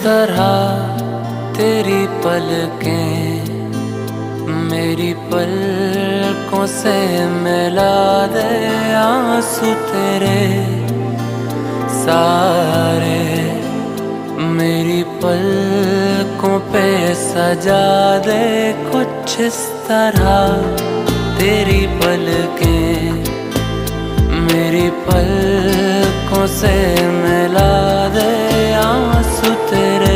तरह तेरी पलकें मेरी पलकों से मिला दे, आंसू तेरे सारे मेरी पलकों पे सजा दे। कुछ इस तरह तेरी पलकें मेरी पलकों से मिला